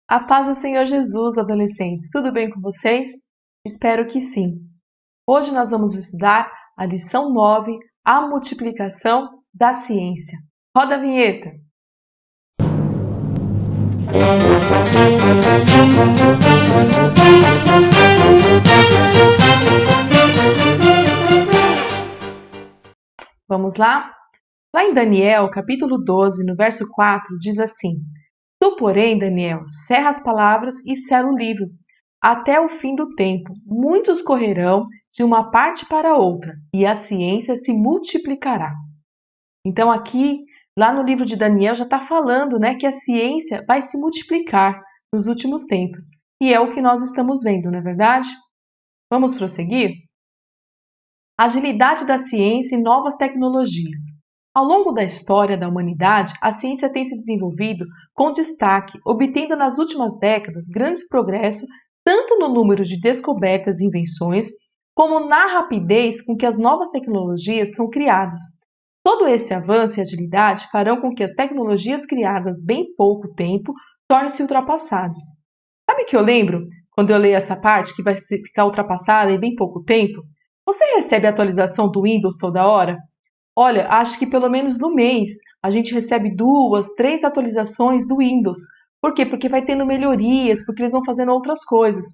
A paz do Senhor Jesus, adolescentes. Tudo bem com vocês? Espero que sim. Hoje nós vamos estudar a lição 9, a multiplicação da ciência. Roda a vinheta! Vamos lá? Lá em Daniel, capítulo 12, no verso 4, diz assim: Tu, porém, Daniel, cerra as palavras e sela o livro. Até o fim do tempo, muitos correrão de uma parte para outra, e a ciência se multiplicará. Então aqui, lá no livro de Daniel, já está falando, né, que a ciência vai se multiplicar nos últimos tempos. E é o que nós estamos vendo, não é verdade? Vamos prosseguir? Agilidade da ciência e novas tecnologias. Ao longo da história da humanidade, a ciência tem se desenvolvido com destaque, obtendo nas últimas décadas grandes progressos tanto no número de descobertas e invenções, como na rapidez com que as novas tecnologias são criadas. Todo esse avanço e agilidade farão com que as tecnologias criadas em bem pouco tempo tornem-se ultrapassadas. Sabe que eu lembro, quando eu leio essa parte, que vai ficar ultrapassada em bem pouco tempo? Você recebe a atualização do Windows toda hora? Olha, acho que pelo menos no mês a gente recebe 2, 3 atualizações do Windows. Por quê? Porque vai tendo melhorias, porque eles vão fazendo outras coisas.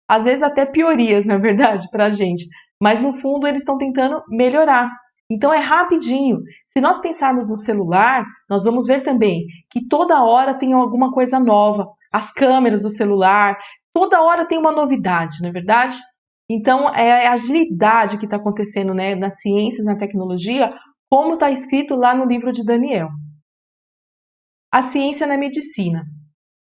Às vezes até piorias, na verdade, para a gente. Mas no fundo eles estão tentando melhorar. Então é rapidinho. Se nós pensarmos no celular, nós vamos ver também que toda hora tem alguma coisa nova. As câmeras do celular, toda hora tem uma novidade, não é verdade? Então é a agilidade que está acontecendo, né, nas ciências, na tecnologia, como está escrito lá no livro de Daniel. A ciência na medicina.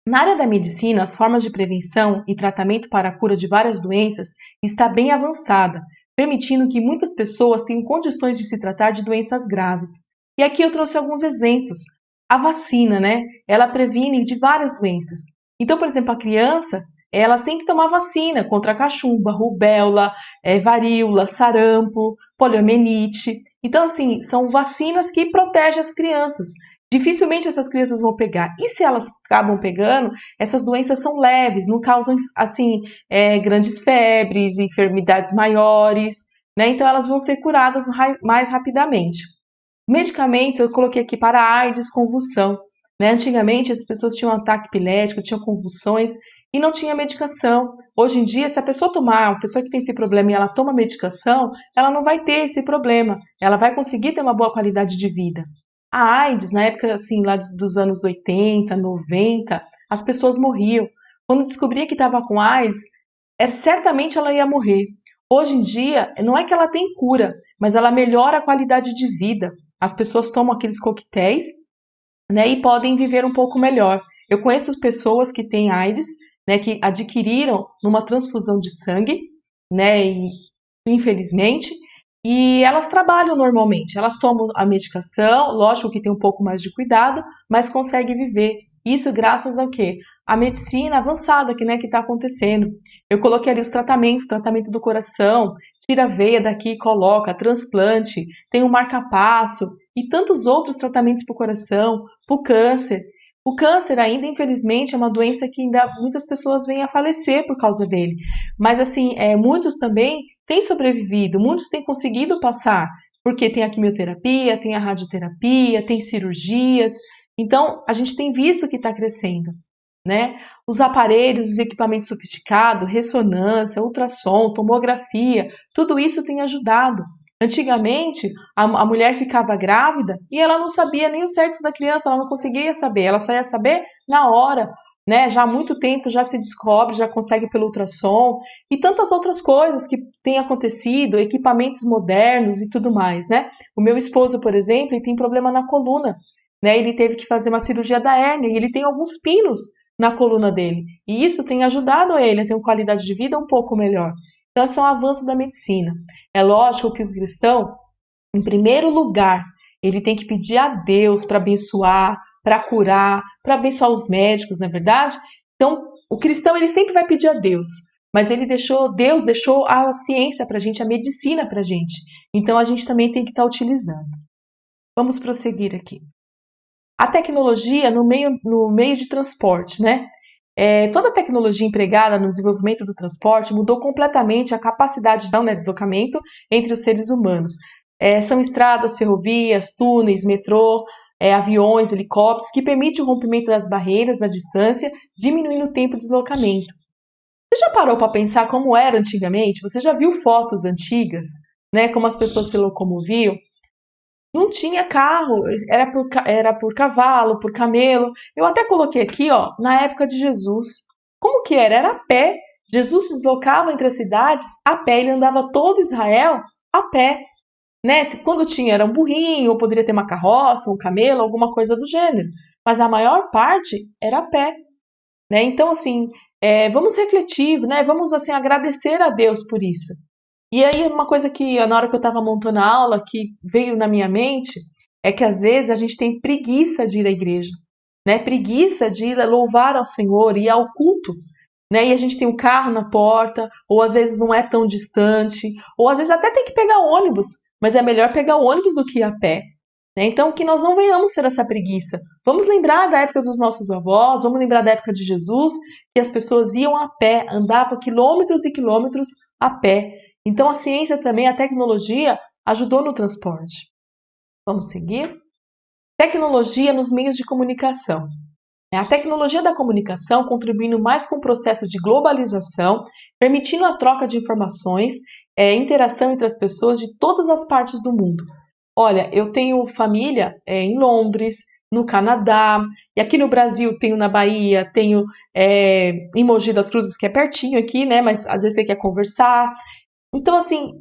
Na área da medicina, as formas de prevenção e tratamento para a cura de várias doenças está bem avançada, permitindo que muitas pessoas tenham condições de se tratar de doenças graves. E aqui eu trouxe alguns exemplos. A vacina, né? Ela previne de várias doenças. Então, por exemplo, a criança, ela tem que tomar vacina contra a cachumba, rubéola, varíola, sarampo, poliomielite. Então, assim, são vacinas que protegem as crianças. Dificilmente essas crianças vão pegar. E se elas acabam pegando, essas doenças são leves, não causam, assim, grandes febres, enfermidades maiores, né? Então elas vão ser curadas mais rapidamente. Medicamentos, eu coloquei aqui para AIDS, convulsão. Né? Antigamente as pessoas tinham ataque epilético, tinham convulsões e não tinha medicação. Hoje em dia, se a pessoa tomar, a pessoa que tem esse problema e ela toma medicação, ela não vai ter esse problema. Ela vai conseguir ter uma boa qualidade de vida. A AIDS, na época assim, lá dos anos 80, 90, as pessoas morriam. Quando descobria que estava com AIDS, certamente ela ia morrer. Hoje em dia, não é que ela tem cura, mas ela melhora a qualidade de vida. As pessoas tomam aqueles coquetéis, né, e podem viver um pouco melhor. Eu conheço pessoas que têm AIDS, né, que adquiriram numa transfusão de sangue, né, e, infelizmente, e elas trabalham normalmente, elas tomam a medicação, lógico que tem um pouco mais de cuidado, mas conseguem viver. Isso graças ao quê? A medicina avançada que, né, que está acontecendo. Eu coloquei ali os tratamentos, tratamento do coração, tira a veia daqui, coloca, transplante, tem o marca-passo e tantos outros tratamentos para o coração, para o câncer. O câncer ainda, infelizmente, é uma doença que ainda muitas pessoas vêm a falecer por causa dele. Mas, assim, muitos também têm sobrevivido, muitos têm conseguido passar, porque tem a quimioterapia, tem a radioterapia, tem cirurgias. Então, a gente tem visto que está crescendo, né? Os aparelhos, os equipamentos sofisticados, ressonância, ultrassom, tomografia, tudo isso tem ajudado. Antigamente, a mulher ficava grávida e ela não sabia nem o sexo da criança, ela não conseguia saber, ela só ia saber na hora, né? Já há muito tempo já se descobre, já consegue pelo ultrassom e tantas outras coisas que têm acontecido, equipamentos modernos e tudo mais, né? O meu esposo, por exemplo, ele tem problema na coluna, né? Ele teve que fazer uma cirurgia da hérnia e ele tem alguns pinos na coluna dele e isso tem ajudado ele a ter uma qualidade de vida um pouco melhor. Então, esse é um avanço da medicina. É lógico que o cristão, em primeiro lugar, ele tem que pedir a Deus para abençoar, para curar, para abençoar os médicos, não é verdade? Então, o cristão ele sempre vai pedir a Deus, mas Deus deixou a ciência para a gente, a medicina para a gente. Então, a gente também tem que estar utilizando. Vamos prosseguir aqui. A tecnologia no meio de transporte, né? Toda a tecnologia empregada no desenvolvimento do transporte mudou completamente a capacidade de deslocamento entre os seres humanos. São estradas, ferrovias, túneis, metrô, aviões, helicópteros, que permitem o rompimento das barreiras da distância, diminuindo o tempo de deslocamento. Você já parou para pensar como era antigamente? Você já viu fotos antigas, né? Como as pessoas se locomoviam? Não tinha carro, era por cavalo, por camelo. Eu até coloquei aqui, ó, na época de Jesus. Como que era? Era a pé. Jesus se deslocava entre as cidades a pé, ele andava todo Israel a pé, né? Quando tinha era um burrinho, ou poderia ter uma carroça, um camelo, alguma coisa do gênero. Mas a maior parte era a pé, né? Então, assim, vamos refletir, né? Vamos, assim, agradecer a Deus por isso. E aí, uma coisa que na hora que eu estava montando a aula, que veio na minha mente, é que às vezes a gente tem preguiça de ir à igreja, né? Preguiça de ir louvar ao Senhor, ir ao culto, né? E a gente tem um carro na porta, ou às vezes não é tão distante, ou às vezes até tem que pegar ônibus, mas é melhor pegar o ônibus do que ir a pé, né? Então, que nós não venhamos ter essa preguiça. Vamos lembrar da época dos nossos avós, vamos lembrar da época de Jesus, que as pessoas iam a pé, andavam quilômetros e quilômetros a pé. Então, a ciência também, a tecnologia, ajudou no transporte. Vamos seguir? Tecnologia nos meios de comunicação. A tecnologia da comunicação contribuindo mais com o processo de globalização, permitindo a troca de informações, interação entre as pessoas de todas as partes do mundo. Olha, eu tenho família em Londres, no Canadá, e aqui no Brasil tenho na Bahia, tenho em Mogi das Cruzes, que é pertinho aqui, né? Mas às vezes você quer conversar. Então, assim,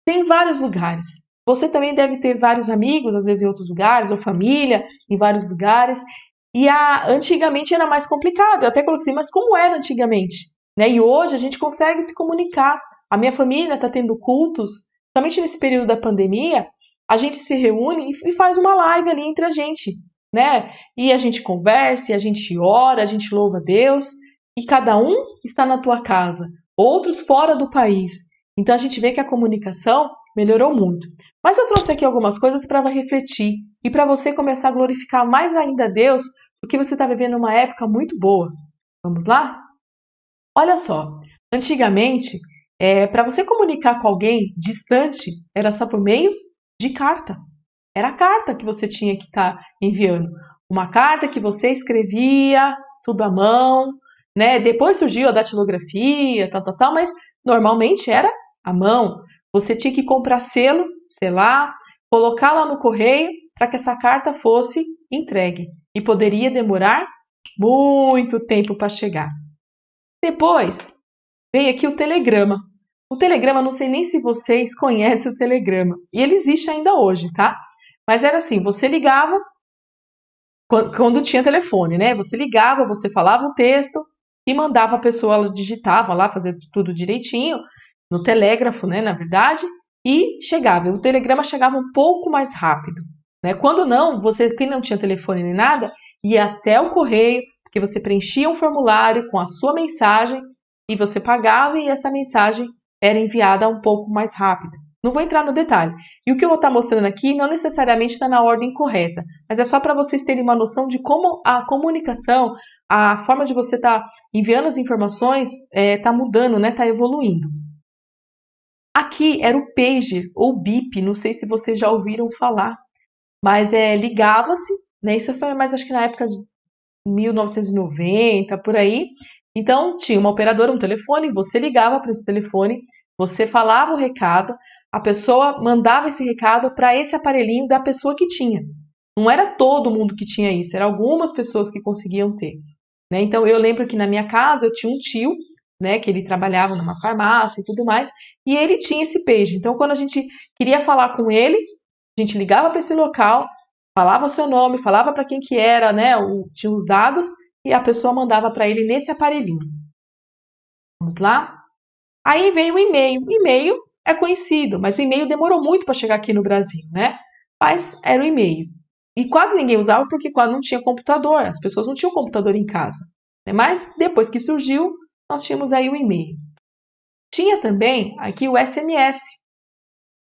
tem vários lugares. Você também deve ter vários amigos, às vezes em outros lugares, ou família em vários lugares. E antigamente era mais complicado. Eu até coloquei assim, mas como era antigamente? Né? E hoje a gente consegue se comunicar. A minha família está tendo cultos, somente nesse período da pandemia, a gente se reúne e faz uma live ali entre a gente, né? E a gente conversa, e a gente ora, a gente louva a Deus, e cada um está na tua casa, outros fora do país. Então a gente vê que a comunicação melhorou muito. Mas eu trouxe aqui algumas coisas para refletir e para você começar a glorificar mais ainda a Deus, porque você está vivendo uma época muito boa. Vamos lá? Olha só, antigamente, para você comunicar com alguém distante, era só por meio de carta. Era a carta que você tinha que estar enviando. Uma carta que você escrevia, tudo à mão, né? Depois surgiu a datilografia, tal, mas normalmente era à mão. Você tinha que comprar selo, selar, colocar lá no correio para que essa carta fosse entregue. E poderia demorar muito tempo para chegar. Depois veio aqui o telegrama. O telegrama, não sei nem se vocês conhecem o telegrama. E ele existe ainda hoje, tá? Mas era assim, você ligava quando tinha telefone, né? Você ligava, você falava o texto e mandava a pessoa, ela digitava lá, fazia tudo direitinho, no telégrafo, né, na verdade, e chegava. O telegrama chegava um pouco mais rápido, né? Quando não, você, quem não tinha telefone nem nada, ia até o correio, porque você preenchia um formulário com a sua mensagem e você pagava e essa mensagem era enviada um pouco mais rápida. Não vou entrar no detalhe. E o que eu vou estar mostrando aqui não necessariamente está na ordem correta, mas é só para vocês terem uma noção de como a comunicação, a forma de você estar enviando as informações está mudando, né? Está evoluindo. Aqui era o pager ou bip, não sei se vocês já ouviram falar, mas ligava-se, né? Isso foi mais acho que na época de 1990, por aí. Então tinha uma operadora, um telefone, você ligava para esse telefone, você falava o recado, a pessoa mandava esse recado para esse aparelhinho da pessoa que tinha. Não era todo mundo que tinha isso, eram algumas pessoas que conseguiam ter, né? Então eu lembro que na minha casa eu tinha um tio, né, que ele trabalhava numa farmácia e tudo mais, e ele tinha esse pager. Então quando a gente queria falar com ele, a gente ligava para esse local, falava o seu nome, falava para quem que era, né, tinha os dados e a pessoa mandava para ele nesse aparelhinho. Vamos lá? Aí veio o e-mail. O e-mail é conhecido, mas o e-mail demorou muito para chegar aqui no Brasil, né? Mas era o e-mail. E quase ninguém usava porque quase não tinha computador, as pessoas não tinham computador em casa, né? Mas depois que surgiu, nós tínhamos aí o e-mail. Tinha também aqui o SMS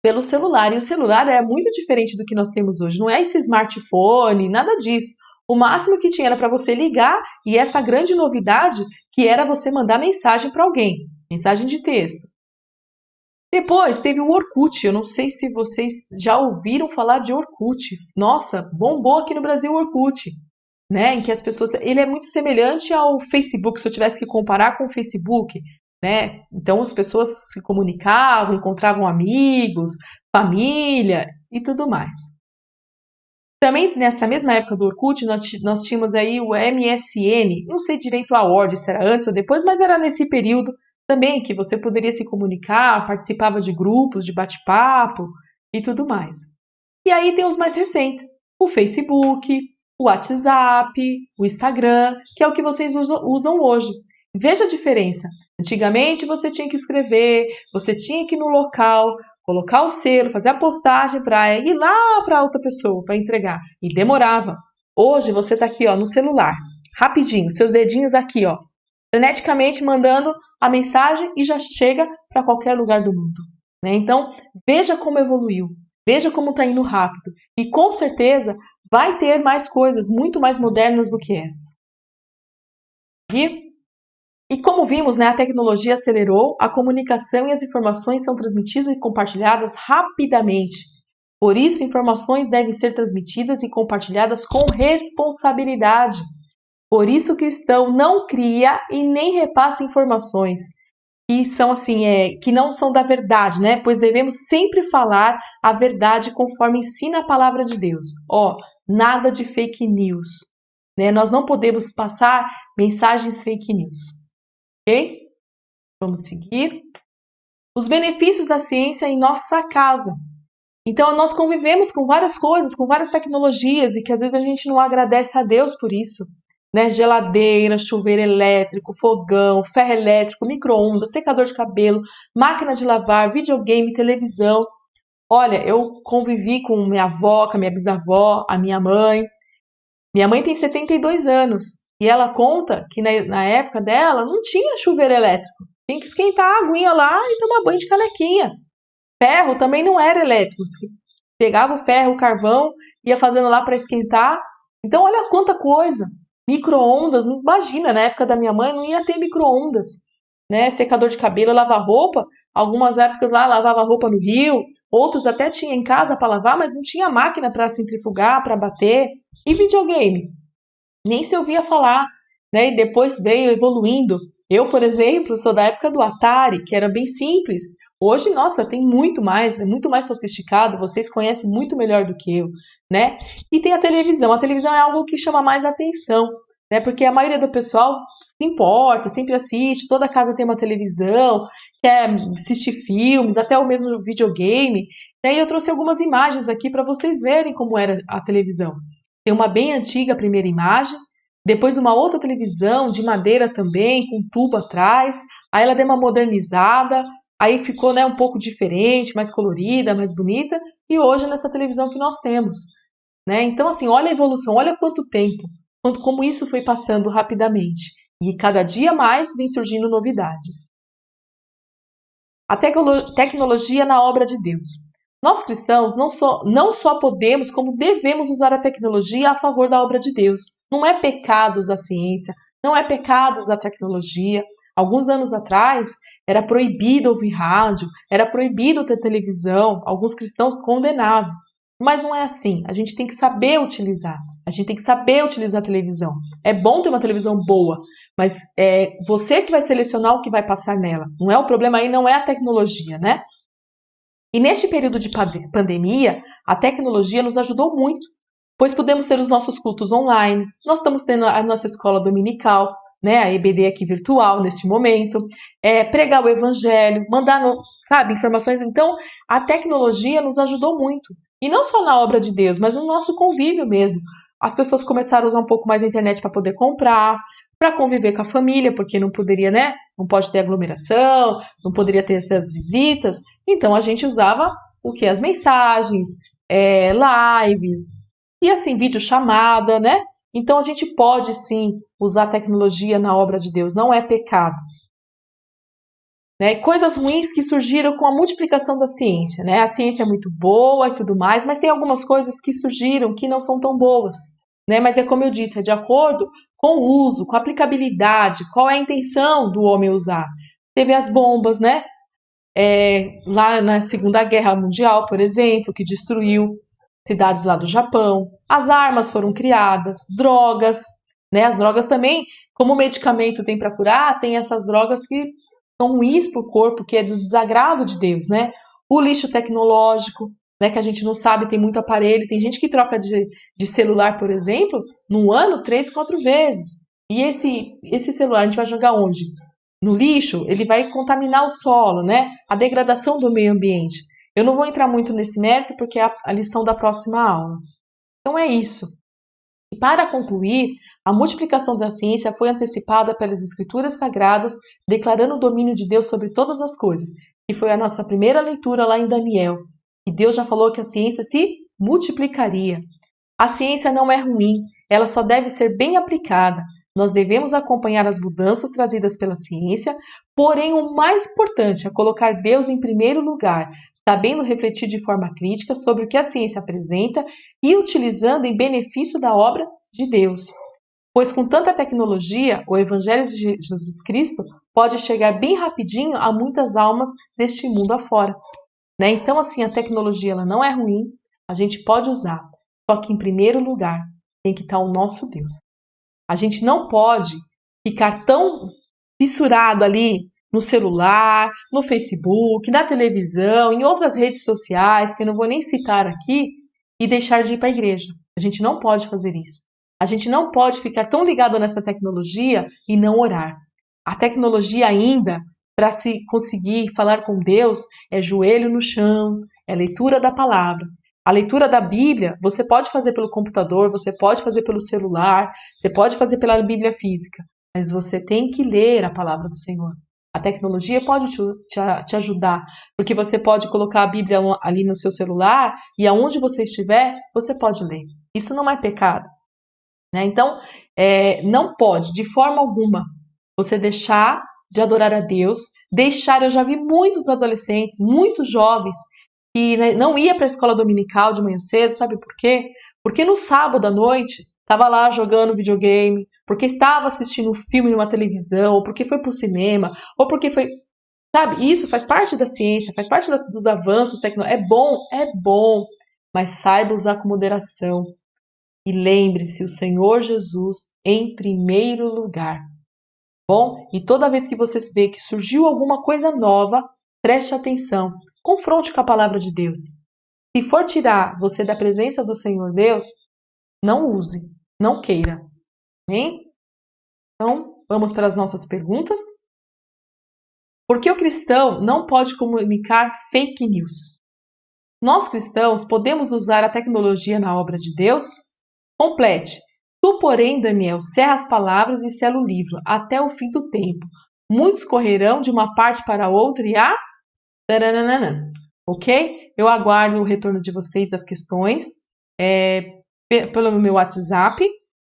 pelo celular, e o celular é muito diferente do que nós temos hoje. Não é esse smartphone, nada disso. O máximo que tinha era para você ligar e essa grande novidade que era você mandar mensagem para alguém, mensagem de texto. Depois teve o Orkut, eu não sei se vocês já ouviram falar de Orkut. Nossa, bombou aqui no Brasil o Orkut, né? Em que as pessoas, ele é muito semelhante ao Facebook, se eu tivesse que comparar com o Facebook, né? Então as pessoas se comunicavam, encontravam amigos, família e tudo mais. Também nessa mesma época do Orkut, nós tínhamos aí o MSN, não sei direito a ordem, se era antes ou depois, mas era nesse período também que você poderia se comunicar, participava de grupos, de bate-papo e tudo mais. E aí tem os mais recentes, o Facebook, o WhatsApp, o Instagram, que é o que vocês usam hoje. Veja a diferença. Antigamente você tinha que escrever, você tinha que ir no local, colocar o selo, fazer a postagem para ir lá para outra pessoa para entregar. E demorava. Hoje você está aqui, ó, no celular, rapidinho, seus dedinhos aqui, ó, freneticamente mandando a mensagem e já chega para qualquer lugar do mundo, né? Então, veja como evoluiu, veja como está indo rápido. E com certeza vai ter mais coisas muito mais modernas do que essas. E como vimos, né, a tecnologia acelerou, a comunicação e as informações são transmitidas e compartilhadas rapidamente. Por isso, informações devem ser transmitidas e compartilhadas com responsabilidade. Por isso, o cristão não cria e nem repassa informações que são assim, que não são da verdade, né? Pois devemos sempre falar a verdade conforme ensina a palavra de Deus. Ó, nada de fake news, né? Nós não podemos passar mensagens fake news. Ok? Vamos seguir. Os benefícios da ciência em nossa casa. Então, nós convivemos com várias coisas, com várias tecnologias, e que às vezes a gente não agradece a Deus por isso. Né? Geladeira, chuveiro elétrico, fogão, ferro elétrico, micro-ondas, secador de cabelo, máquina de lavar, videogame, televisão. Olha, eu convivi com minha avó, com a minha bisavó, a minha mãe. Minha mãe tem 72 anos e ela conta que na época dela não tinha chuveiro elétrico. Tinha que esquentar a aguinha lá e tomar banho de canequinha. Ferro também não era elétrico. Você pegava o ferro, o carvão, ia fazendo lá para esquentar. Então, olha quanta coisa. Micro-ondas, não imagina, na época da minha mãe não ia ter micro-ondas. Né? Secador de cabelo, lavar roupa. Algumas épocas lá lavava roupa no rio. Outros até tinha em casa para lavar, mas não tinha máquina para centrifugar, para bater. E videogame? Nem se ouvia falar, né? E depois veio evoluindo. Eu, por exemplo, sou da época do Atari, que era bem simples. Hoje, nossa, tem muito mais, é muito mais sofisticado, vocês conhecem muito melhor do que eu, né? E tem a televisão. A televisão é algo que chama mais atenção, né? Porque a maioria do pessoal se importa, sempre assiste, toda casa tem uma televisão, quer assistir filmes, até o mesmo videogame. E aí eu trouxe algumas imagens aqui para vocês verem como era a televisão. Tem uma bem antiga primeira imagem, depois uma outra televisão de madeira também, com tubo atrás. Aí ela deu uma modernizada, aí ficou, né, um pouco diferente, mais colorida, mais bonita. E hoje nessa televisão que nós temos, né? Então assim, olha a evolução, olha quanto tempo, como isso foi passando rapidamente. E cada dia mais vem surgindo novidades. A tecnologia na obra de Deus. Nós cristãos não só podemos, como devemos usar a tecnologia a favor da obra de Deus. Não é pecado usar a ciência, não é pecado usar a tecnologia. Alguns anos atrás, era proibido ouvir rádio, era proibido ter televisão, alguns cristãos condenavam. Mas não é assim, a gente tem que saber utilizar, a gente tem que saber utilizar a televisão. É bom ter uma televisão boa, mas é você que vai selecionar o que vai passar nela. Não é o problema aí, não é a tecnologia, né? E neste período de pandemia, a tecnologia nos ajudou muito, pois podemos ter os nossos cultos online, nós estamos tendo a nossa escola dominical, né, a EBD aqui virtual neste momento, pregar o evangelho, mandar, sabe, informações. Então, a tecnologia nos ajudou muito. E não só na obra de Deus, mas no nosso convívio mesmo. As pessoas começaram a usar um pouco mais a internet para poder comprar, para conviver com a família, porque não poderia, né? Não pode ter aglomeração, não poderia ter essas visitas. Então a gente usava o que? As mensagens, lives e assim, videochamada, né? Então a gente pode sim usar a tecnologia na obra de Deus, não é pecado. Né? Coisas ruins que surgiram com a multiplicação da ciência, né? A ciência é muito boa e tudo mais, mas tem algumas coisas que surgiram que não são tão boas. né? Mas é como eu disse, é de acordo com o uso, com a aplicabilidade, qual é a intenção do homem usar. Teve as bombas, né? Lá na Segunda Guerra Mundial, por exemplo, que destruiu cidades lá do Japão. As armas foram criadas, drogas, né? As drogas também, como o medicamento tem para curar, tem essas drogas que são ruins para o corpo, que é do desagrado de Deus, né? O lixo tecnológico, né? Que a gente não sabe, tem muito aparelho, tem gente que troca de celular, por exemplo, num ano, 3, 4 vezes. E esse celular a gente vai jogar onde? No lixo, ele vai contaminar o solo, né? A degradação do meio ambiente. Eu não vou entrar muito nesse mérito porque é a lição da próxima aula. Então é isso. E para concluir, a multiplicação da ciência foi antecipada pelas escrituras sagradas, declarando o domínio de Deus sobre todas as coisas, que foi a nossa primeira leitura lá em Daniel. E Deus já falou que a ciência se multiplicaria. A ciência não é ruim, ela só deve ser bem aplicada. Nós devemos acompanhar as mudanças trazidas pela ciência, porém o mais importante é colocar Deus em primeiro lugar, sabendo refletir de forma crítica sobre o que a ciência apresenta e utilizando em benefício da obra de Deus. Pois com tanta tecnologia, o Evangelho de Jesus Cristo pode chegar bem rapidinho a muitas almas deste mundo afora, né? Então, assim, a tecnologia ela não é ruim, a gente pode usar, só que em primeiro lugar tem que estar o nosso Deus. A gente não pode ficar tão fissurado ali no celular, no Facebook, na televisão, em outras redes sociais, que eu não vou nem citar aqui, e deixar de ir para a igreja. A gente não pode fazer isso. A gente não pode ficar tão ligado nessa tecnologia e não orar. A tecnologia ainda, para se conseguir falar com Deus, é joelho no chão, é leitura da palavra. A leitura da Bíblia você pode fazer pelo computador, você pode fazer pelo celular, você pode fazer pela Bíblia física, mas você tem que ler a palavra do Senhor. A tecnologia pode te ajudar, porque você pode colocar a Bíblia ali no seu celular e aonde você estiver, você pode ler. Isso não é pecado, né? Então, não pode, de forma alguma, você deixar de adorar a Deus, eu já vi muitos adolescentes, muitos jovens, que não ia para a escola dominical de manhã cedo, sabe por quê? Porque no sábado à noite estava lá jogando videogame, porque estava assistindo um filme numa televisão, ou porque foi para o cinema, ou porque foi. Sabe, isso faz parte da ciência, faz parte dos avanços tecnológicos. É bom, mas saiba usar com moderação. E lembre-se, o Senhor Jesus em primeiro lugar. Bom? E toda vez que você vê que surgiu alguma coisa nova, preste atenção. Confronte com a palavra de Deus. Se for tirar você da presença do Senhor Deus, não use, não queira. Amém? Então, vamos para as nossas perguntas. Por que o cristão não pode comunicar fake news? Nós cristãos podemos usar a tecnologia na obra de Deus? Complete. Tu, porém, Daniel, cerra as palavras e sela o livro até o fim do tempo. Muitos correrão de uma parte para outra e a... Ok? Eu aguardo o retorno de vocês das questões pelo meu WhatsApp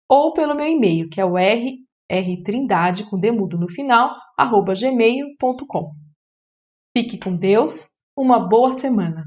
ou pelo meu e-mail, que é o rtrindade, com demudo no final, @gmail.com. Fique com Deus, uma boa semana.